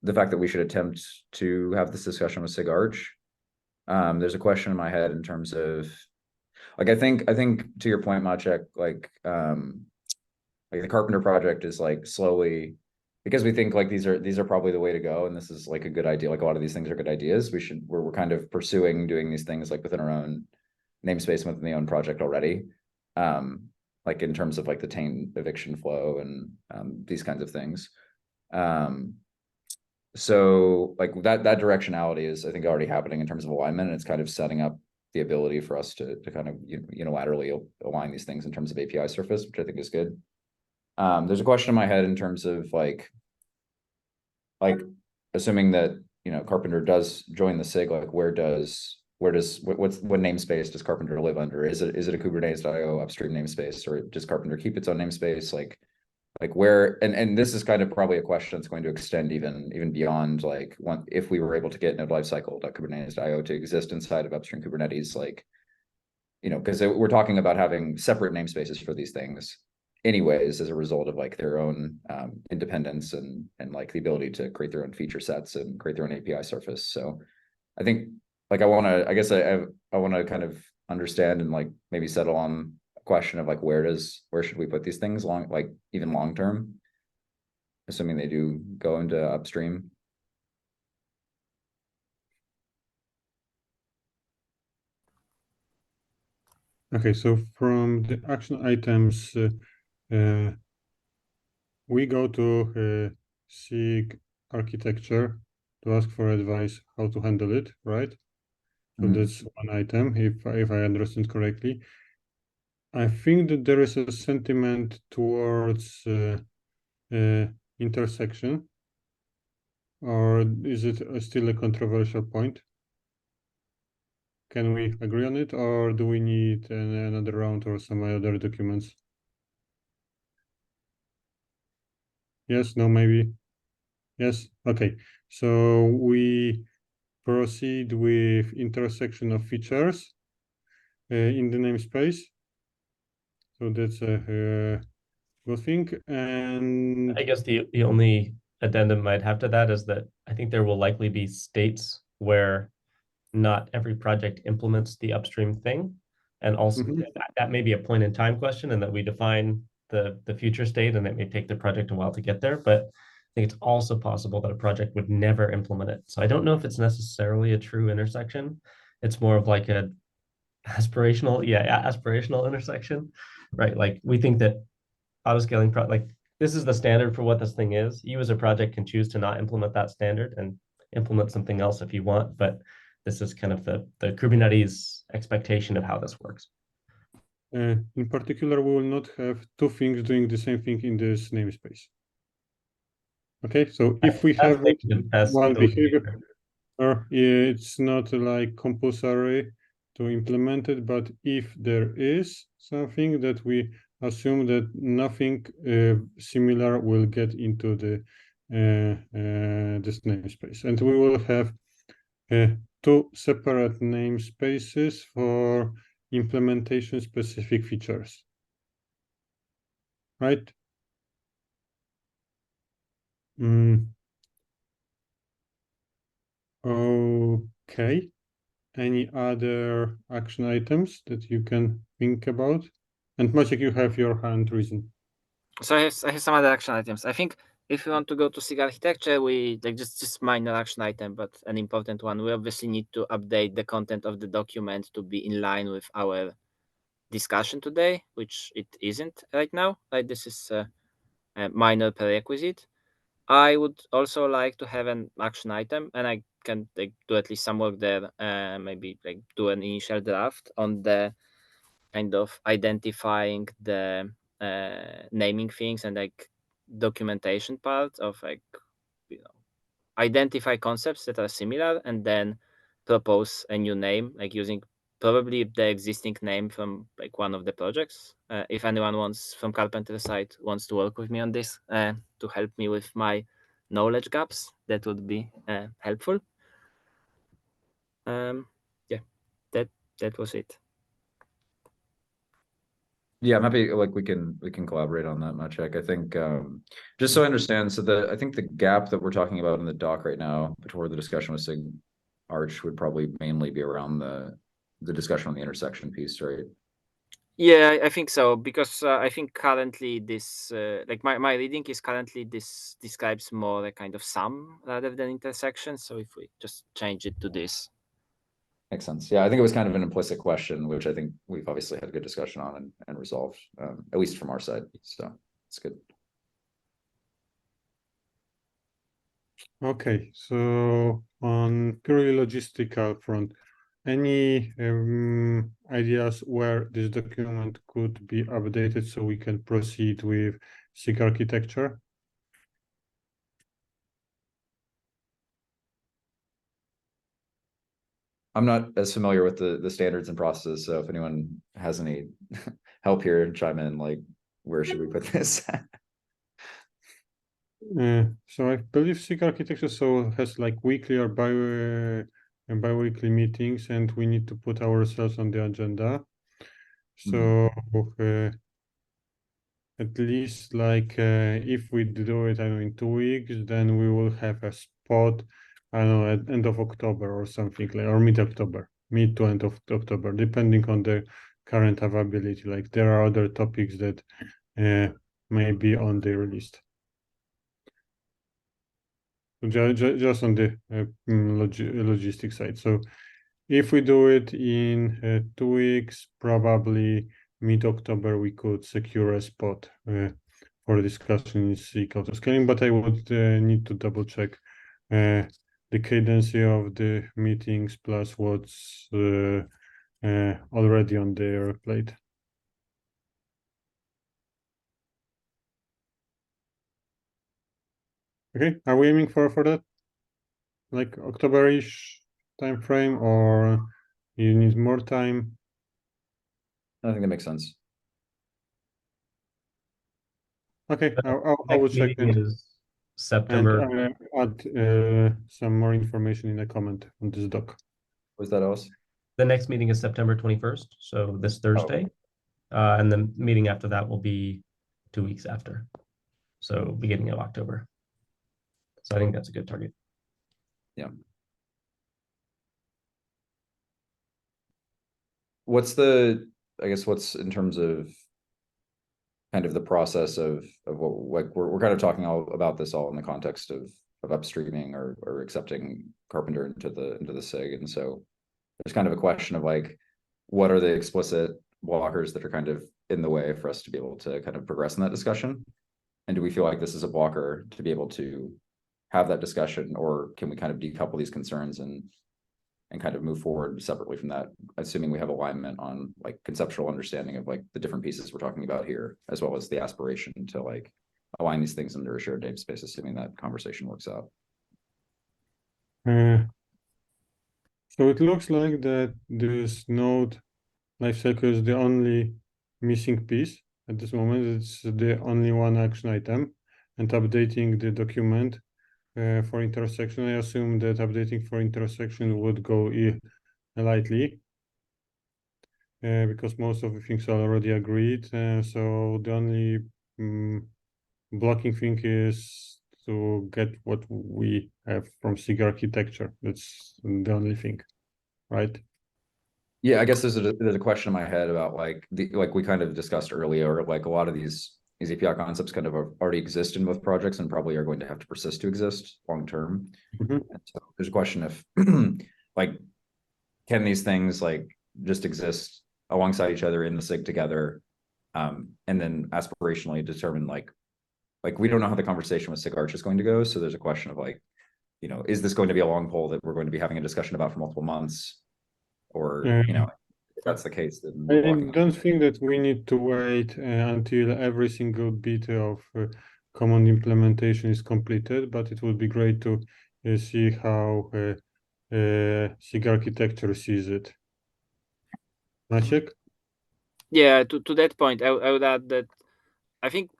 the fact that we should attempt to have this discussion with SIG Arch. There's a question in my head in terms of like, I think to your point, Maciek, like the Karpenter project is like slowly, because we think like these are probably the way to go, and this is like a good idea. Like a lot of these things are good ideas. We're kind of pursuing doing these things like within our own namespace within the own project already. Like in terms of like the taint eviction flow and these kinds of things. So like that directionality is, I think, already happening in terms of alignment, and it's kind of setting up the ability for us to kind of unilaterally align these things in terms of API surface, which I think is good. There's a question in my head in terms of like assuming that Karpenter does join the SIG, like what namespace does Karpenter live under? Is it a Kubernetes.io upstream namespace, or does Karpenter keep its own namespace? Like where, and this is kind of probably a question that's going to extend even beyond like if we were able to get node lifecycle.kubernetes.io to exist inside of upstream Kubernetes, like, because we're talking about having separate namespaces for these things anyways, as a result of like their own independence and like the ability to create their own feature sets and create their own API surface. So I think like I want to kind of understand and like maybe settle on a question of like where should we put these things even long term, assuming they do go into upstream. Okay, so from the action items, we go to SIG architecture to ask for advice how to handle it, right? So that's one item, if I understand correctly. I think that there is a sentiment towards intersection, or is it still a controversial point? Can we agree on it, or do we need another round or some other documents? Yes, no, maybe. Yes, okay. So we proceed with intersection of features in the namespace. So that's a good thing. And I guess the only addendum I'd have to that is that I think there will likely be states where not every project implements the upstream thing. And also that may be a point in time question, and that we define the future state, and it may take the project a while to get there. But I think it's also possible that a project would never implement it. So I don't know if it's necessarily a true intersection. It's more of like a aspirational intersection, right? Like we think that autoscaling like this is the standard for what this thing is. You as a project can choose to not implement that standard and implement something else if you want, but this is kind of the Kubernetes expectation of how this works. In particular, we will not have two things doing the same thing in this namespace. Okay, so if we have one behavior, or it's not like compulsory to implement it, but if there is something that we assume that nothing similar will get into the this namespace, and we will have two separate namespaces for implementation specific features, right? Okay. Any other action items that you can think about? And Maciek, you have your hand risen. So I have some other action items. I think if we want to go to SIG architecture, we like just minor action item, but an important one. We obviously need to update the content of the document to be in line with our discussion today, which it isn't right now. Like this is a minor prerequisite. I would also like to have an action item, and I can like do at least some work there. Maybe like do an initial draft on the kind of identifying the naming things and like documentation part of like, you know, identify concepts that are similar and then propose a new name, like using probably the existing name from like one of the projects. If anyone wants from Karpenter side wants to work with me on this to help me with my knowledge gaps, that would be helpful. Yeah, that was it. Yeah, I'm happy, like, we can collaborate on that, Maciek. I think, just so I understand, so I think the gap that we're talking about in the doc right now, before the discussion with SIG Arch, would probably mainly be around the discussion on the intersection piece, right? Yeah, I think so, because I think currently this, like my reading is currently this describes more a kind of sum rather than intersection. So if we just change it to this. Makes sense. Yeah, I think it was kind of an implicit question, which I think we've obviously had a good discussion on and resolved, at least from our side. So it's good. Okay, so on purely logistical front, any ideas where this document could be updated so we can proceed with SIG architecture? I'm not as familiar with the standards and processes, so if anyone has any help here, chime in, like, where should we put this? So I believe SIG architecture has like weekly or bi-weekly meetings, and we need to put ourselves on the agenda. So at least like if we do it, I don't know, in 2 weeks, then we will have a spot, I don't know, at end of October or something like, or mid-October, mid to end of October, depending on the current availability. Like there are other topics that may be on their list. Just on the logistic side. So if we do it in 2 weeks, probably mid-October, we could secure a spot for discussion in SIG Autoscaling, but I would need to double check the cadence of the meetings plus what's already on their plate. Okay, are we aiming for that? Like October-ish time frame, or you need more time? I think that makes sense. Okay, I will Next check meeting it is September. and add some more information in a comment on this doc. Was that else? The next meeting is September 21st, so this Thursday. And the meeting after that will be 2 weeks after, so beginning of October. So I think that's a good target. Yeah. What's what's in terms of kind of the process of what, like, we're kind of talking all about this all in the context of upstreaming or accepting Karpenter into the SIG. And so there's kind of a question of like, what are the explicit blockers that are kind of in the way for us to be able to kind of progress in that discussion? And do we feel like this is a blocker to be able to have that discussion, or can we kind of decouple these concerns and kind of move forward separately from that, assuming we have alignment on like conceptual understanding of like the different pieces we're talking about here, as well as the aspiration to like align these things under a shared namespace, assuming that conversation works out. So it looks like that this node lifecycle is the only missing piece at this moment. It's the only one action item, and updating the document for intersection. I assume that updating for intersection would go lightly because most of the things are already agreed. So the only blocking thing is to get what we have from SIG architecture. That's the only thing, right? Yeah, I guess there's a question in my head about like like we kind of discussed earlier, like a lot of these these API concepts kind of already exist in both projects and probably are going to have to persist to exist long term. Mhm. And so there's a question if like, can these things like just exist alongside each other in the SIG together, and then aspirationally determine like we don't know how the conversation with SIG Arch is going to go. So there's a question of like, you know, is this going to be a long poll that we're going to be having a discussion about for multiple months? Or, you know, if that's the case, then we're I walking. don't think that we need to wait until every single bit of common implementation is completed, but it would be great to see how SIG architecture sees it. Maciek? Yeah, to that point, I would add that I think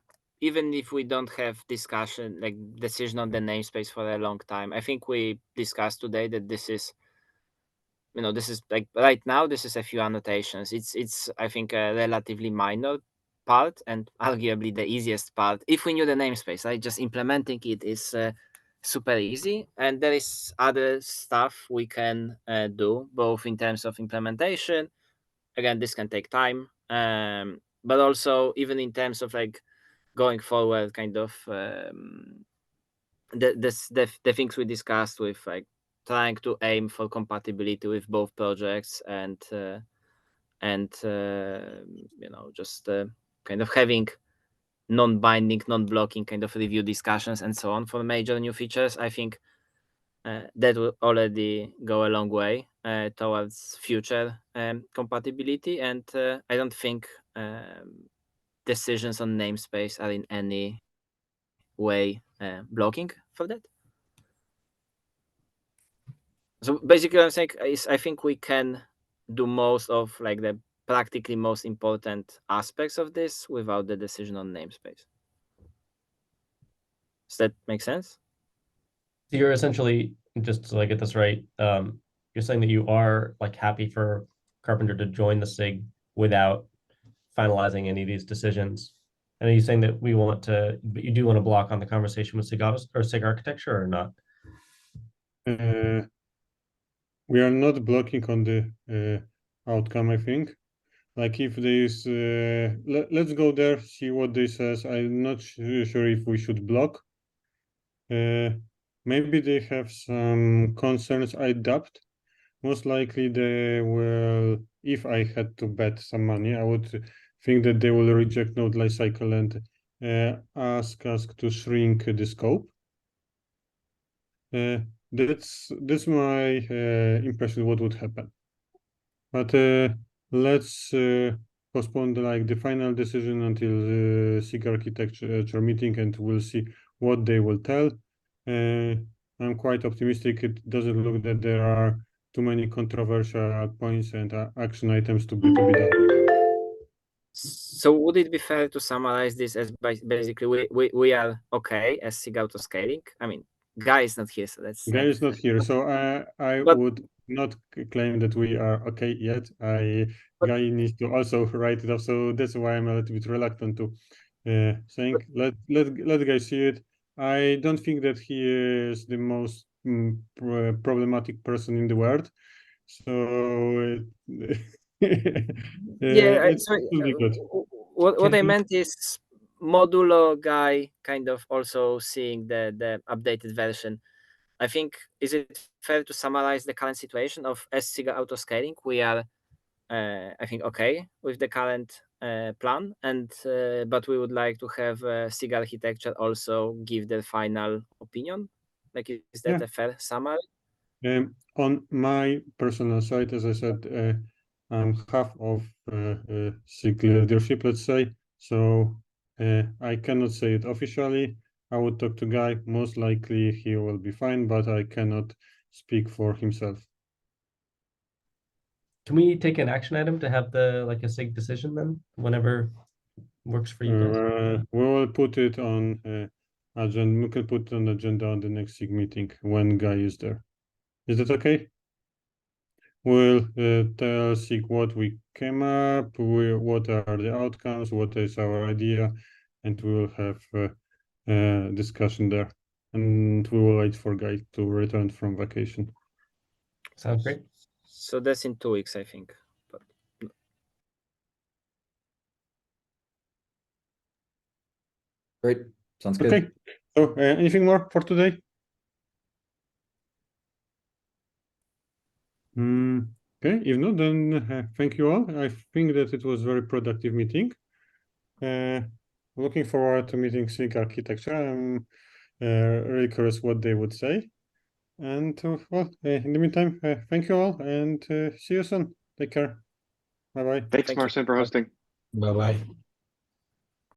even if we don't have discussion, like decision on the namespace for a long time, I think we discussed today that this is, you know, this is like right now, this is a few annotations. It's I think a relatively minor part and arguably the easiest part. If we knew the namespace, right, just implementing it is super easy. And there is other stuff we can do, both in terms of implementation. Again, this can take time, but also even in terms of like going forward, kind of the things we discussed with like trying to aim for compatibility with both projects and you know, just kind of having non-binding, non-blocking kind of review discussions and so on for major new features. I think that will already go a long way towards future compatibility, and I don't think decisions on namespace are in any way blocking for that. So basically what I'm saying is I think we can do most of like the practically most important aspects of this without the decision on namespace. Does that make sense? So you're essentially, just so I get this right, you're saying that you are like happy for Karpenter to join the SIG without finalizing any of these decisions. And are you saying that we want to, but you do want to block on the conversation with SIG or SIG architecture or not? We are not blocking on the outcome, I think. Like if there's, let's go there, see what this says. I'm not sure if we should block. Maybe they have some concerns I doubt. Most likely they will, if I had to bet some money, I would think that they will reject node lifecycle and ask us to shrink the scope. That's my impression what would happen. But let's postpone the final decision until the SIG architecture meeting, and we'll see what they will tell. I'm quite optimistic. It doesn't look that there are too many controversial points and action items to be done. So would it be fair to summarize this as basically we are okay as SIG Autoscaling? I mean, Guy is not here, so that's Guy is not here, so I But- would not claim that we are okay yet. Guy needs to also write it up, so that's why I'm a little bit reluctant to saying let Guy see it. I don't think that he is the most problematic person in the world, so it's really good. What I meant is modulo Guy kind of also seeing the updated version. I think, is it fair to summarize the current situation of SIG Autoscaling? We are, I think, okay with the current plan, and but we would like to have SIG architecture also give their final opinion. Like, is that Yeah. a fair summary? On my personal side, as I said, I'm half of SIG leadership, let's say. So I cannot say it officially. I would talk to Guy. Most likely he will be fine, but I cannot speak for himself. Can we take an action item to have the like a SIG decision then, whenever works for you guys? We will put it on agenda. We can put it on agenda on the next SIG meeting when Guy is there. Is that okay? We'll tell SIG what we came up, what are the outcomes, what is our idea, and we will have a discussion there. And we will wait for Guy to return from vacation. Sounds great. So that's in 2 weeks, I think. But Great, sounds good. Okay. So anything more for today? Okay, if not, then thank you all. I think that it was a very productive meeting. Looking forward to meeting SIG architecture. I'm really curious what they would say. And well, in the meantime, thank you all and see you soon. Take care. Bye bye. Thanks, Thank you. Marcin, for hosting. Bye bye.